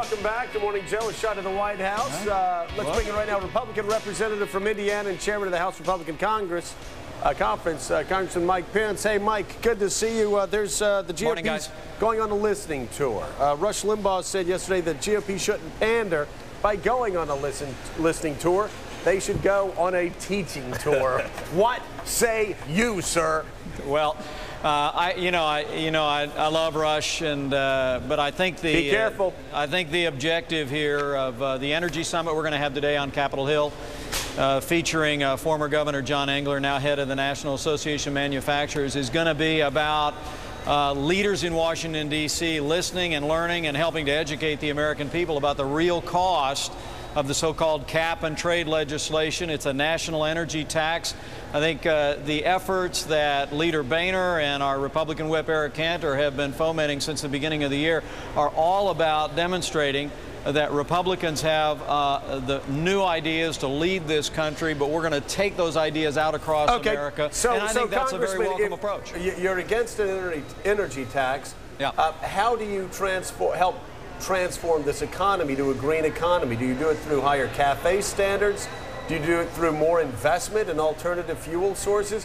welcome back. Good morning, Joe. A shot of the White House. Let's bring in right now Republican representative from Indiana and chairman of the House Republican Conference, Congressman Mike Pence. Hey, Mike, good to see you. There's the GOP's going on a listening tour. Rush Limbaugh said yesterday that GOP shouldn't pander by going on a listening tour. They should go on a teaching tour. What say you, sir? Well, I love Rush, but I think be careful. I think the objective here of the energy summit we're going to have today on Capitol Hill, featuring former Governor John Engler, now head of the National Association of Manufacturers, is going to be about leaders in Washington, D.C. listening and learning and helping to educate the American people about the real cost of the so-called cap and trade legislation. It's a national energy tax. I think the efforts that Leader Boehner and our Republican whip Eric Cantor have been fomenting since the beginning of the year are all about demonstrating that Republicans have the new ideas to lead this country, but we're going to take those ideas out across America. And I think that's a very welcome approach. You're against an energy tax. Yeah. How do you help transform this economy to a green economy? Do you do it through higher CAFE standards? Do you do it through more investment in alternative fuel sources?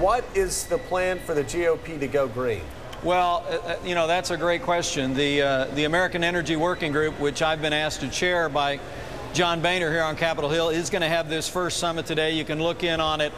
What is the plan for the GOP to go green? Well, that's a great question. The American Energy Working Group, which I've been asked to chair by John Boehner here on Capitol Hill, is going to have this first summit today. You can look in on it,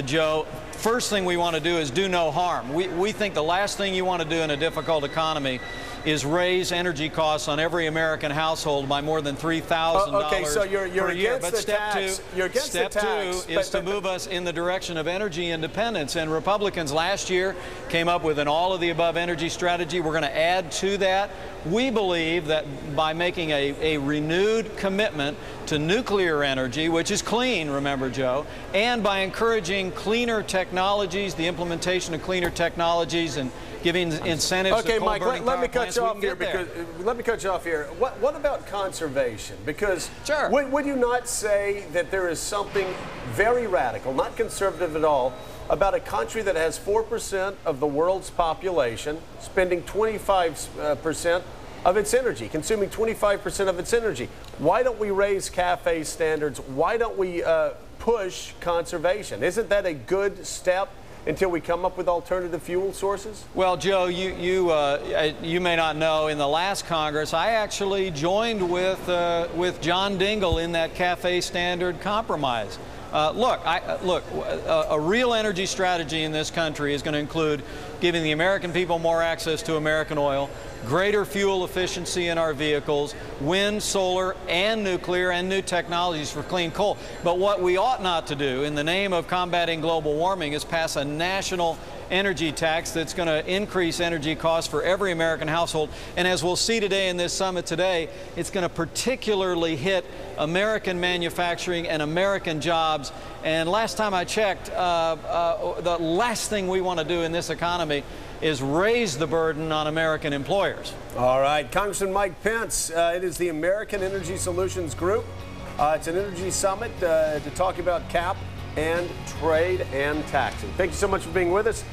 Joe. First thing we want to do is do no harm. We think the last thing you want to do in a difficult economy is raise energy costs on every American household by more than $3,000 okay, so you're per year. Against but the step tax. You're against step the tax, two is to move us in the direction of energy independence. And Republicans last year came up with an all-of-the-above energy strategy. We're going to add to that. We believe that by making a renewed commitment to nuclear energy, which is clean, remember, Joe, and by encouraging cleaner technologies, the implementation of cleaner technologies, and giving incentives to coal-burning power plants, let me cut you off here. What about conservation? Because sure. would you not say that there is something very radical, not conservative at all, about a country that has 4% of the world's population spending 25% of its energy, consuming 25% of its energy? Why don't we raise CAFE standards? Why don't we push conservation? Isn't that a good step until we come up with alternative fuel sources? Well, Joe, you may not know, in the last Congress, I actually joined with John Dingell in that CAFE standard compromise. Look, a real energy strategy in this country is going to include giving the American people more access to American oil, greater fuel efficiency in our vehicles, wind, solar, and nuclear, and new technologies for clean coal. But what we ought not to do in the name of combating global warming is pass a national energy tax that's going to increase energy costs for every American household. And as we'll see today in this summit today, it's going to particularly hit American manufacturing and American jobs. And last time I checked, the last thing we want to do in this economy is raise the burden on American employers. All right, Congressman Mike Pence, it is the American Energy Solutions Group. It's an energy summit to talk about cap and trade and taxing. Thank you so much for being with us.